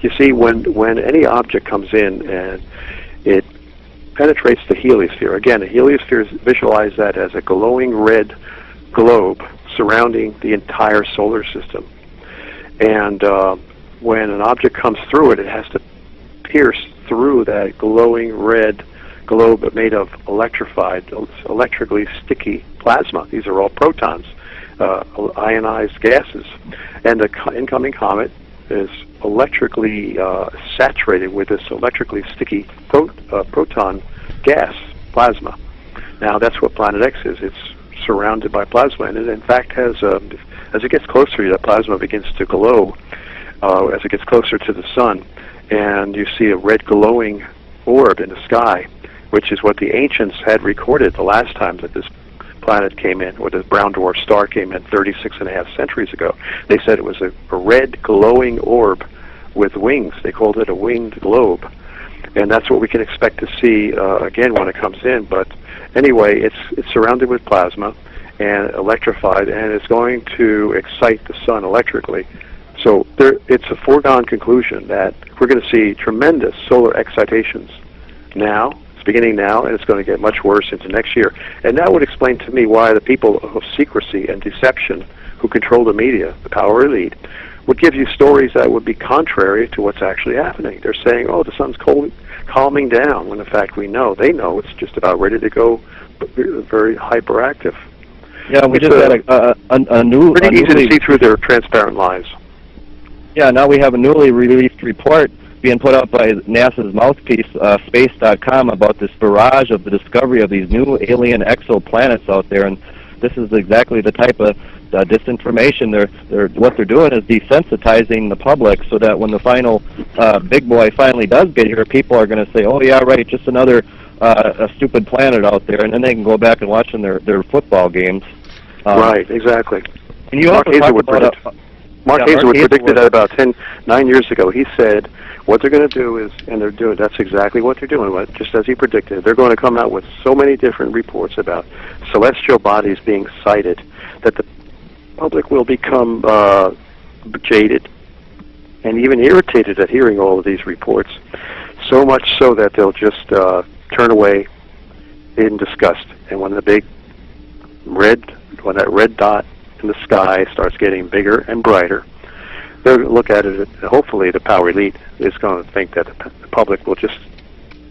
you see, when any object comes in and it penetrates the heliosphere, again, the heliosphere is visualize that as a glowing red globe surrounding the entire solar system. And when an object comes through it, it has to pierce through that glowing red globe made of electrically sticky plasma. These are all protons, ionized gases. And the incoming comet is electrically saturated with this electrically sticky proton gas, plasma. Now, that's what Planet X is. It's surrounded by plasma, and it in fact has, as it gets closer, the plasma begins to glow as it gets closer to the sun, and you see a red glowing orb in the sky, which is what the ancients had recorded the last time that this planet came in, or the brown dwarf star came in 36.5 centuries ago. They said it was a red glowing orb with wings. They called it a winged globe, and that's what we can expect to see again when it comes in. But anyway, it's surrounded with plasma and electrified, and it's going to excite the sun electrically. So it's a foregone conclusion that we're going to see tremendous solar excitations now. It's beginning now, and it's going to get much worse into next year. And that would explain to me why the people of secrecy and deception who control the media, the power elite, would give you stories that would be contrary to what's actually happening. They're saying, oh, the sun's calming down, when in fact they know it's just about ready to go very hyperactive. Yeah, we just had a new... Pretty easy to see through their transparent lies. Yeah, now we have a newly released report being put out by NASA's mouthpiece, space.com, about this barrage of the discovery of these new alien exoplanets out there, and this is exactly the type of disinformation. What they're doing is desensitizing the public, so that when the final big boy finally does get here, people are going to say, "Oh yeah, right, just another a stupid planet out there," and then they can go back and watching their football games. Right, exactly. And you also talk about Mark Hazelwood predicted that about 9 years ago. He said what they're going to do is, and they're doing, that's exactly what they're doing, just as he predicted. They're going to come out with so many different reports about celestial bodies being sighted that the public will become jaded and even irritated at hearing all of these reports, so much so that they'll just turn away in disgust. And when that red dot in the sky starts getting bigger and brighter, they'll look at it, hopefully the power elite is going to think that the public will just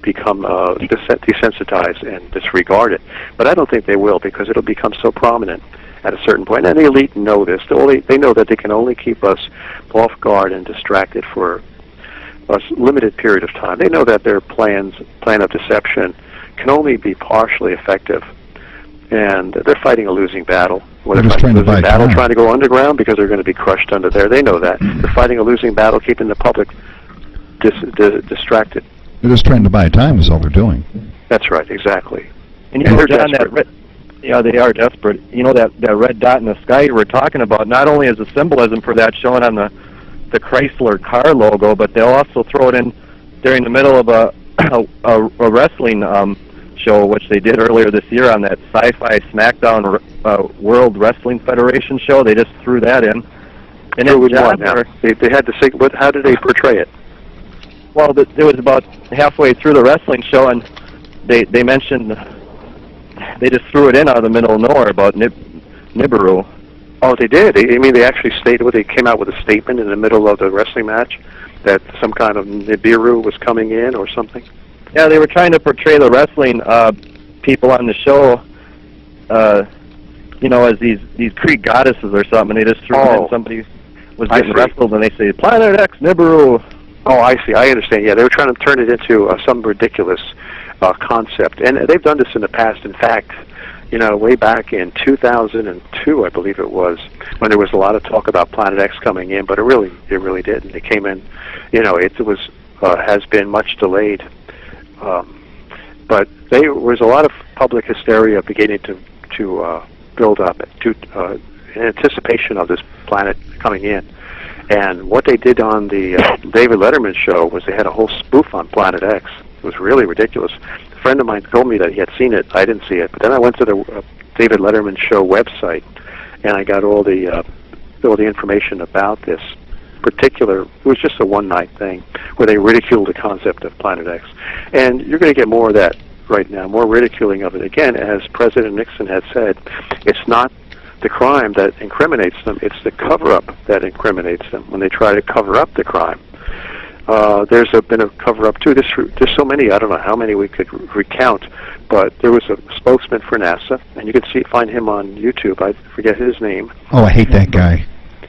become desensitized and disregard it. But I don't think they will, because it'll become so prominent at a certain point. And the elite know this. They know that they can only keep us off guard and distracted for a limited period of time. They know that their plan of deception can only be partially effective, and they're fighting a losing battle. They're just trying to buy time. Trying to go underground because they're going to be crushed under there. They know that. They're fighting a losing battle, keeping the public distracted. They're just trying to buy time is all they're doing. That's right, exactly. And you know, John, yeah, they are desperate. You know, that red dot in the sky you were talking about, not only is a symbolism for that shown on the Chrysler car logo, but they'll also throw it in during the middle of a wrestling show, which they did earlier this year on that Sci-Fi SmackDown World Wrestling Federation show. They just threw that in. And then they had to say, how did they portray it? Well, it was about halfway through the wrestling show, and they mentioned, they just threw it in out of the middle of nowhere about Nibiru. Oh, they did? I mean, they actually stated, they came out with a statement in the middle of the wrestling match that some kind of Nibiru was coming in or something? Yeah, they were trying to portray the wrestling people on the show, you know, as these Greek goddesses or something. And they just threw in somebody was getting wrestled, and they say, Planet X, Nibiru. Oh, I see. I understand. Yeah, they were trying to turn it into some ridiculous concept. And they've done this in the past. In fact, you know, way back in 2002, I believe it was, when there was a lot of talk about Planet X coming in, but it really didn't. It came in, you know, it was has been much delayed. But there was a lot of public hysteria beginning to build up in anticipation of this planet coming in. And what they did on the David Letterman show was they had a whole spoof on Planet X. It was really ridiculous. A friend of mine told me that he had seen it. I didn't see it. But then I went to the David Letterman show website, and I got all the information about this particular. It was just a one-night thing where they ridiculed the concept of Planet X. And you're going to get more of that right now, more ridiculing of it. Again, as President Nixon had said, it's not the crime that incriminates them, it's the cover-up that incriminates them when they try to cover up the crime. There's been a cover-up too. There's so many, I don't know how many we could recount, but there was a spokesman for NASA, and you can find him on YouTube. I forget his name. Oh, I hate that guy.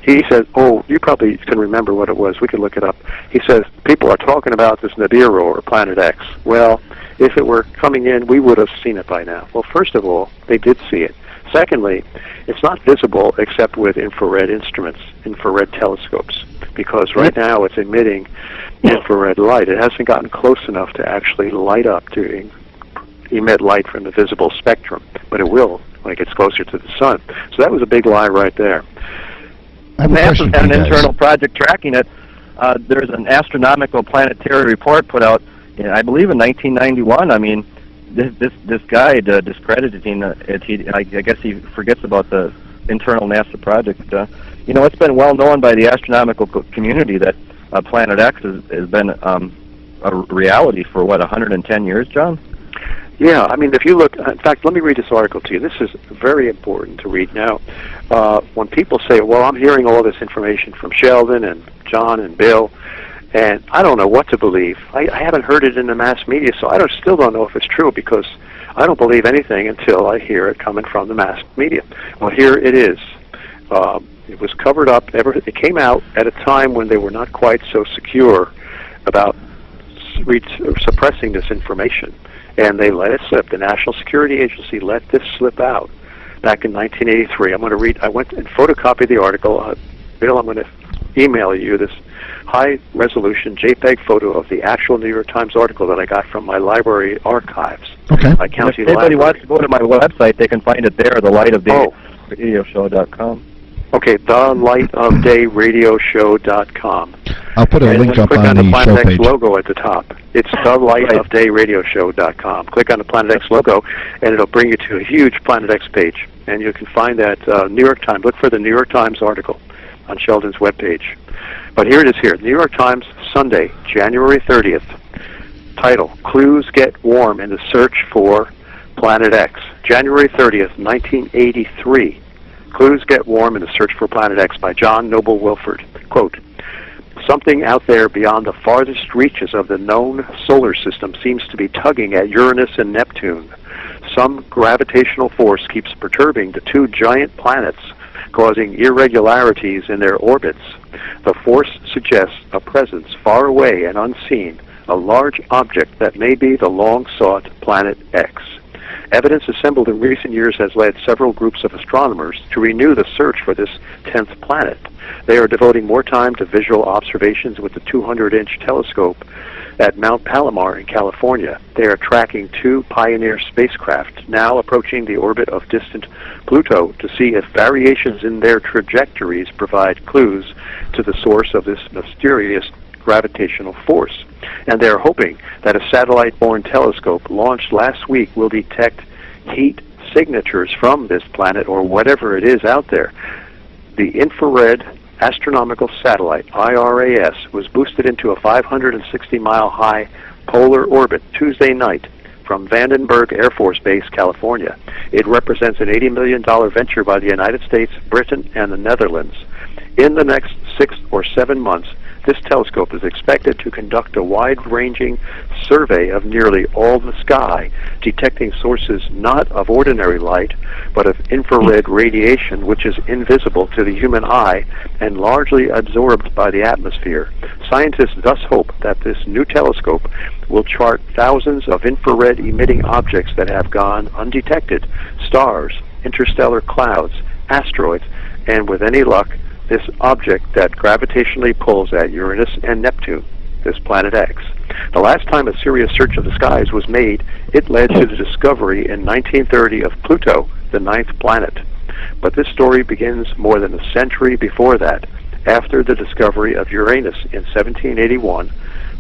he says, oh, you probably can remember what it was. We can look it up. He says, people are talking about this Nibiru or Planet X. Well, if it were coming in, we would have seen it by now. Well, first of all, they did see it. Secondly, it's not visible except with infrared instruments, infrared telescopes, because right now it's emitting infrared light. It hasn't gotten close enough to actually light up, to emit light from the visible spectrum, but it will when it gets closer to the sun. So that was a big lie right there. NASA's had an internal project tracking it. There's an astronomical planetary report put out, I believe, in 1991. I mean, this guy discrediting it. I guess he forgets about the internal NASA project. You know, it's been well known by the astronomical community that Planet X has been a reality for, what, 110 years, John? Yeah, I mean, if you look, in fact, let me read this article to you. This is very important to read now. When people say, well, I'm hearing all this information from Sheldon and John and Bill, and I don't know what to believe. I haven't heard it in the mass media, so I still don't know if it's true, because I don't believe anything until I hear it coming from the mass media. Well, here it is. It was covered up. It came out at a time when they were not quite so secure about suppressing this information, and they let it slip. The National Security Agency let this slip out back in 1983. I'm going to read. I went and photocopied the article. Bill, I'm going to email you this high-resolution JPEG photo of the actual New York Times article that I got from my library archives. Okay. My county if anybody library. wants to go to my website, they can find it there, thelightofdayradioshow.com. Okay, thelightofdayradioshow.com. I'll put a link up click on the the Planet show X page. logo at the top. It's thelightofdayradioshow.com. Click on the Planet X logo, and it'll bring you to a huge Planet X page. And you can find that New York Times. Look for the New York Times article on Sheldon's webpage. But here it is here. New York Times, Sunday, January 30th. Title, Clues Get Warm in the Search for Planet X. January 30th, 1983. Clues Get Warm in the Search for Planet X by John Noble Wilford. Quote, something out there beyond the farthest reaches of the known solar system seems to be tugging at Uranus and Neptune. Some gravitational force keeps perturbing the two giant planets, causing irregularities in their orbits. The force suggests a presence far away and unseen, a large object that may be the long-sought Planet X. Evidence assembled in recent years has led several groups of astronomers to renew the search for this 10th planet. They are devoting more time to visual observations with the 200-inch telescope at Mount Palomar in California. They are tracking two Pioneer spacecraft, now approaching the orbit of distant Pluto, to see if variations in their trajectories provide clues to the source of this mysterious gravitational force. And they're hoping that a satellite-borne telescope launched last week will detect heat signatures from this planet or whatever it is out there. The Infrared Astronomical Satellite, IRAS, was boosted into a 560-mile high polar orbit Tuesday night from Vandenberg Air Force Base, California. It represents an $80 million venture by the United States, Britain, and the Netherlands. In the next 6 or 7 months, this telescope is expected to conduct a wide-ranging survey of nearly all the sky, detecting sources not of ordinary light, but of infrared radiation, which is invisible to the human eye and largely absorbed by the atmosphere. Scientists thus hope that this new telescope will chart thousands of infrared-emitting objects that have gone undetected, stars, interstellar clouds, asteroids, and with any luck, this object that gravitationally pulls at Uranus and Neptune, this Planet X. The last time a serious search of the skies was made, it led to the discovery in 1930 of Pluto, the 9th planet. But this story begins more than a century before that, after the discovery of Uranus in 1781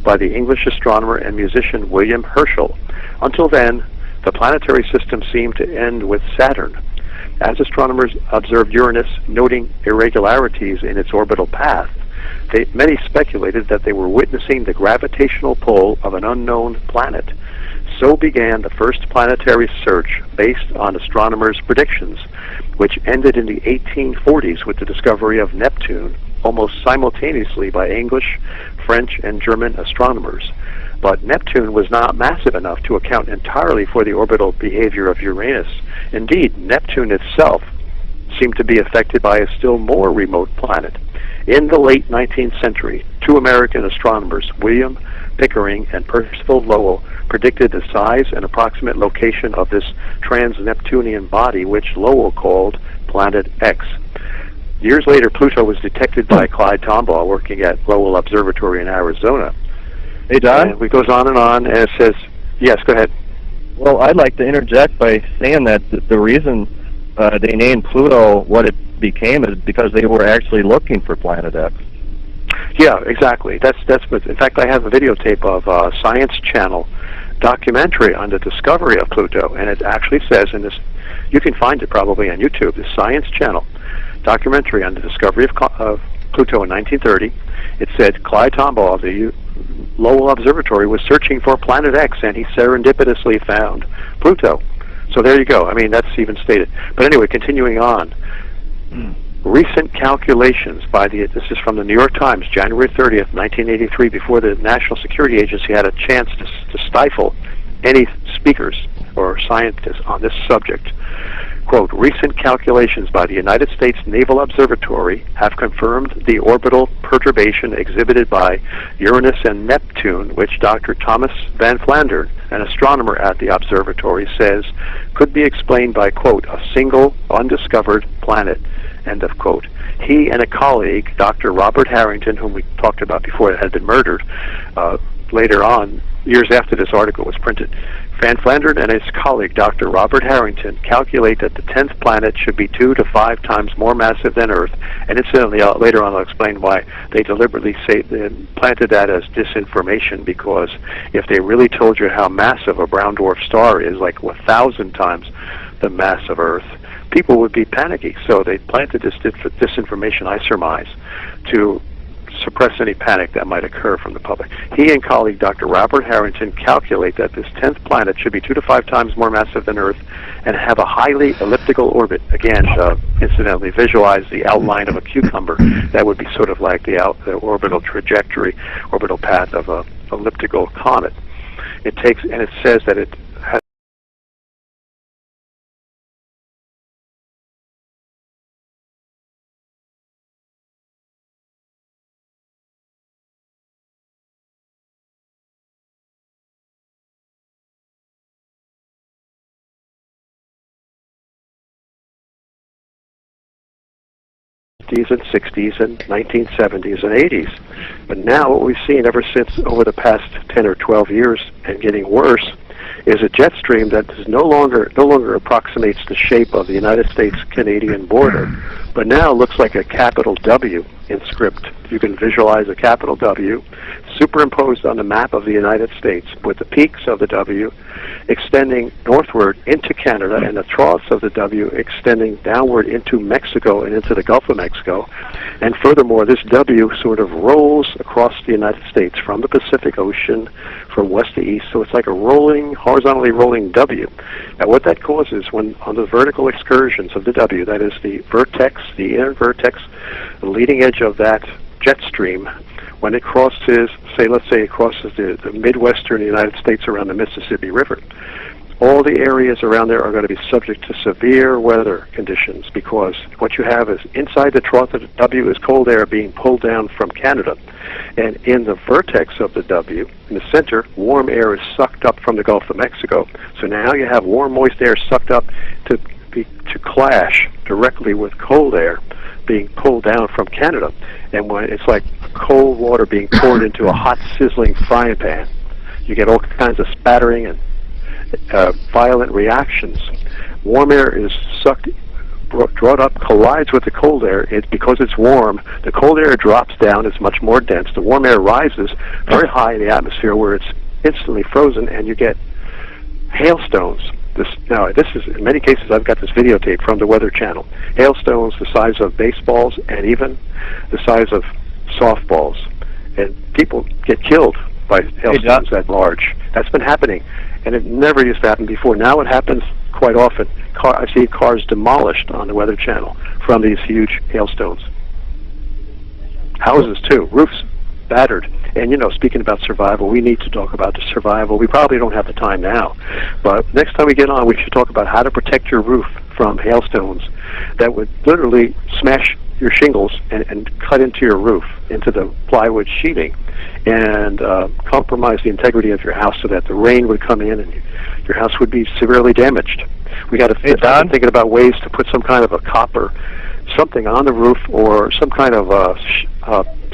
by the English astronomer and musician William Herschel. Until then, the planetary system seemed to end with Saturn. As astronomers observed Uranus, noting irregularities in its orbital path, many speculated that they were witnessing the gravitational pull of an unknown planet. So began the first planetary search based on astronomers' predictions, which ended in the 1840s with the discovery of Neptune, almost simultaneously by English, French, and German astronomers. But Neptune was not massive enough to account entirely for the orbital behavior of Uranus. Indeed, Neptune itself seemed to be affected by a still more remote planet. In the late 19th century, two American astronomers, William Pickering and Percival Lowell, predicted the size and approximate location of this trans-Neptunian body, which Lowell called Planet X. Years later, Pluto was detected by Clyde Tombaugh, working at Lowell Observatory in Arizona. Hey, Don? And it goes on, and it says, yes, go ahead. Well, I'd like to interject by saying that the reason they named Pluto what it became is because they were actually looking for Planet X. Yeah, exactly. That's what. In fact, I have a videotape of Science Channel documentary on the discovery of Pluto, and it actually says in this, you can find it probably on YouTube, the Science Channel documentary on the discovery of Pluto in 1930. It said Clyde Tombaugh of the Lowell Observatory was searching for Planet X, and he serendipitously found Pluto. So there you go. I mean, that's even stated. But anyway, continuing on. Recent calculations by this is from the New York Times, January 30th, 1983, before the National Security Agency had a chance to stifle any speakers or scientists on this subject. Quote, recent calculations by the United States Naval Observatory have confirmed the orbital perturbation exhibited by Uranus and Neptune, which Dr. Thomas Van Flandern, an astronomer at the observatory, says could be explained by, quote, a single undiscovered planet, end of quote. He and a colleague, Dr. Robert Harrington, whom we talked about before, that had been murdered later on, years after this article was printed, Van Flandern and his colleague, Dr. Robert Harrington, calculate that the 10th planet should be 2 to 5 times more massive than Earth. And incidentally, later on I'll explain why they deliberately planted that as disinformation, because if they really told you how massive a brown dwarf star is, like 1,000 times the mass of Earth, people would be panicky. So they planted this disinformation, I surmise, to suppress any panic that might occur from the public. He and colleague Dr. Robert Harrington calculate that this 10th planet should be 2 to 5 times more massive than Earth and have a highly elliptical orbit. Again, incidentally, visualize the outline of a cucumber. That would be sort of like the orbital trajectory, orbital path of an elliptical comet. It says that it has and 60s and 1970s and 80s. But now what we've seen ever since over the past 10 or 12 years and getting worse is a jet stream that is no longer approximates the shape of the United States-Canadian border, but now looks like a capital W in script. You can visualize a capital W superimposed on the map of the United States, with the peaks of the W extending northward into Canada and the troughs of the W extending downward into Mexico and into the Gulf of Mexico. And furthermore, this W sort of rolls across the United States from the Pacific Ocean from west to east, so it's like a horizontally rolling W. Now what that causes when on the vertical excursions of the W, that is the vertex, the inner vertex, the leading edge of that jet stream, when it crosses, let's say it crosses the Midwestern United States around the Mississippi River, all the areas around there are going to be subject to severe weather conditions, because what you have is inside the trough of the W is cold air being pulled down from Canada, and in the vertex of the W, in the center, warm air is sucked up from the Gulf of Mexico. So now you have warm, moist air sucked up to clash directly with cold air being pulled down from Canada. And when it's like cold water being poured into a hot, sizzling frying pan, you get all kinds of spattering and violent reactions. Warm air is sucked, brought up, collides with the cold air. Because it's warm, the cold air drops down, it's much more dense. The warm air rises very high in the atmosphere where it's instantly frozen, and you get hailstones. This is, in many cases, I've got this videotape from the Weather Channel. Hailstones the size of baseballs and even the size of softballs. And people get killed by hailstones that large. That's been happening, and it never used to happen before. Now it happens quite often. I see cars demolished on the Weather Channel from these huge hailstones. Houses, too. Roofs battered. And, you know, speaking about survival, we need to talk about the survival. We probably don't have the time now, but next time we get on, we should talk about how to protect your roof from hailstones that would literally smash your shingles and cut into your roof, into the plywood sheeting, and compromise the integrity of your house so that the rain would come in and your house would be severely damaged. We got to start thinking about ways to put some kind of a copper something on the roof or some kind of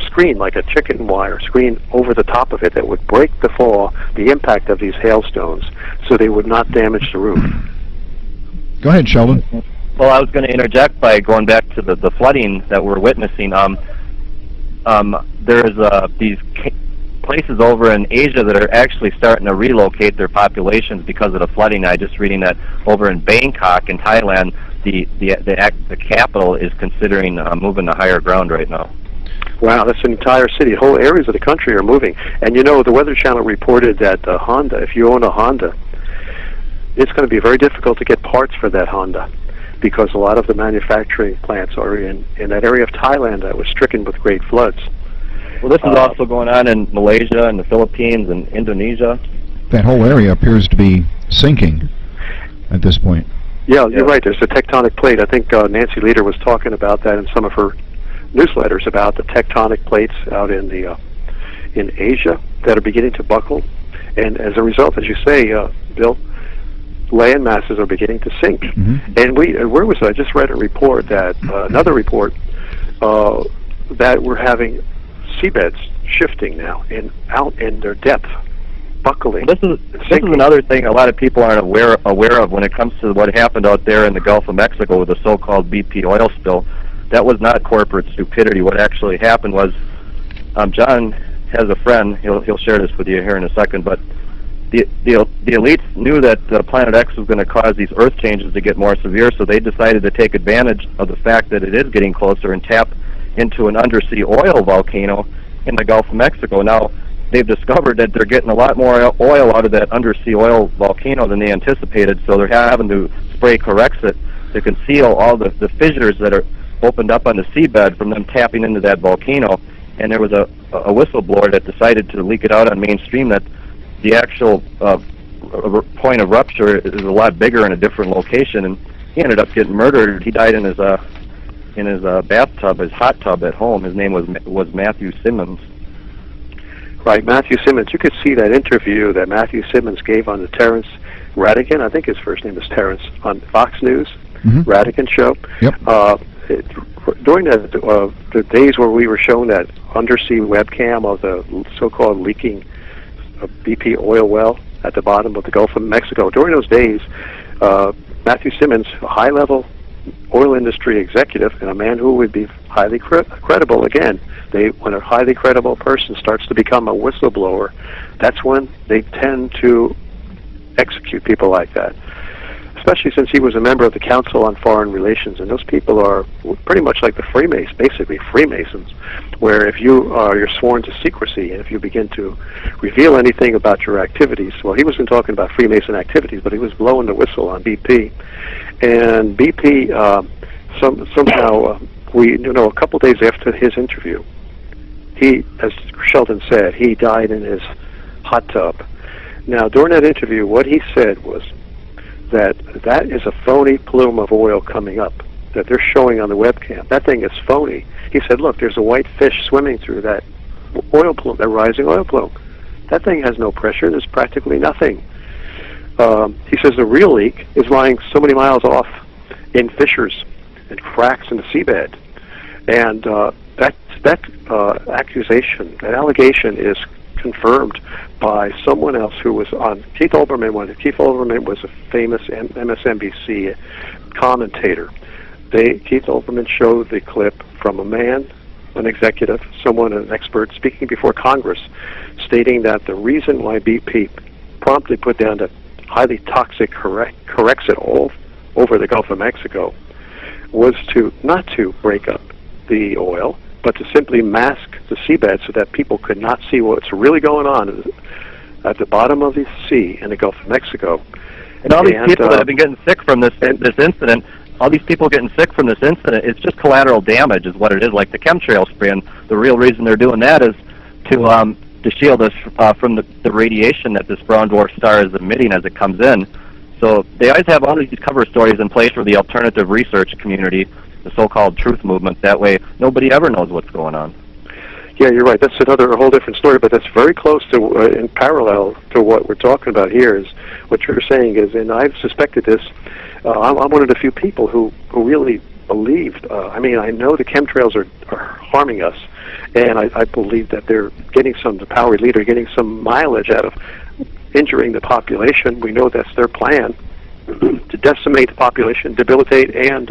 screen, like a chicken wire screen over the top of it that would break the impact of these hailstones so they would not damage the roof. Go ahead, Sheldon. Well, I was going to interject by going back to the flooding that we're witnessing. There's these places over in Asia that are actually starting to relocate their populations because of the flooding. I just reading that over in Bangkok in Thailand, the capital is considering moving to higher ground right now. Wow, that's an entire city. Whole areas of the country are moving. And you know, the Weather Channel reported that Honda, if you own a Honda, it's going to be very difficult to get parts for that Honda because a lot of the manufacturing plants are in that area of Thailand that was stricken with great floods. Well, this is also going on in Malaysia and the Philippines and Indonesia. That whole area appears to be sinking at this point. Yeah, you're right. There's a tectonic plate. I think Nancy Leader was talking about that in some of her newsletters about the tectonic plates out in Asia that are beginning to buckle, and as a result, as you say, Bill, land masses are beginning to sink. Mm-hmm. And where was I? I just read a report that another report that we're having seabeds shifting now out in their depth, buckling. This is another thing a lot of people aren't aware of when it comes to what happened out there in the Gulf of Mexico with the so-called BP oil spill. That was not corporate stupidity. What actually happened was, John has a friend. He'll share this with you here in a second. But the elites knew that Planet X was going to cause these Earth changes to get more severe, so they decided to take advantage of the fact that it is getting closer and tap into an undersea oil volcano in the Gulf of Mexico. Now, they've discovered that they're getting a lot more oil out of that undersea oil volcano than they anticipated, so they're having to spray Corexit to conceal all the fissures that are opened up on the seabed from them tapping into that volcano. And there was a whistleblower that decided to leak it out on mainstream that the actual point of rupture is a lot bigger in a different location, and he ended up getting murdered. He died in his bathtub, his hot tub at home. His name was Matthew Simmons. Right, Matthew Simmons. You could see that interview that Matthew Simmons gave on the Terrence Rattigan, I think his first name is Terrence, on Fox News, Rattigan show. Yep. During the days where we were shown that undersea webcam of the so-called leaking BP oil well at the bottom of the Gulf of Mexico, during those days, Matthew Simmons, a high-level oil industry executive and a man who would be highly credible, again, when a highly credible person starts to become a whistleblower, that's when they tend to execute people like that. Especially since he was a member of the Council on Foreign Relations, and those people are pretty much like the Freemasons, basically Freemasons, where if you're sworn to secrecy, and if you begin to reveal anything about your activities, well, he wasn't talking about Freemason activities, but he was blowing the whistle on BP, and BP somehow a couple days after his interview, he, as Sheldon said, he died in his hot tub. Now, during that interview, what he said was that is a phony plume of oil coming up that they're showing on the webcam. That thing is phony. He said, look, there's a white fish swimming through that oil plume, that rising oil plume. That thing has no pressure. There's practically nothing. He says the real leak is lying so many miles off in fissures and cracks in the seabed. And that accusation, that allegation is confirmed by someone else who was on Keith Olbermann. Keith Olbermann was a famous MSNBC commentator. Keith Olbermann showed the clip from a man, an executive, an expert speaking before Congress, stating that the reason why BP promptly put down the highly toxic Corexit all over the Gulf of Mexico was not to break up the oil, but to simply mask the seabed so that people could not see what's really going on at the bottom of the sea in the Gulf of Mexico. And all these people that have been getting sick from this incident, it's just collateral damage is what it is, like the chemtrail spray. And the real reason they're doing that is to to shield us from the radiation that this brown dwarf star is emitting as it comes in. So they always have all these cover stories in place for the alternative research community, the so-called truth movement. That way, nobody ever knows what's going on. Yeah, you're right. That's a whole different story, but that's very close to, in parallel to what we're talking about here. Is what you're saying is, and I've suspected this. I'm one of the few people who really believed. I mean, I know the chemtrails are harming us, and I believe that they're getting the power elite are getting some mileage out of injuring the population. We know that's their plan, to decimate the population, debilitate, and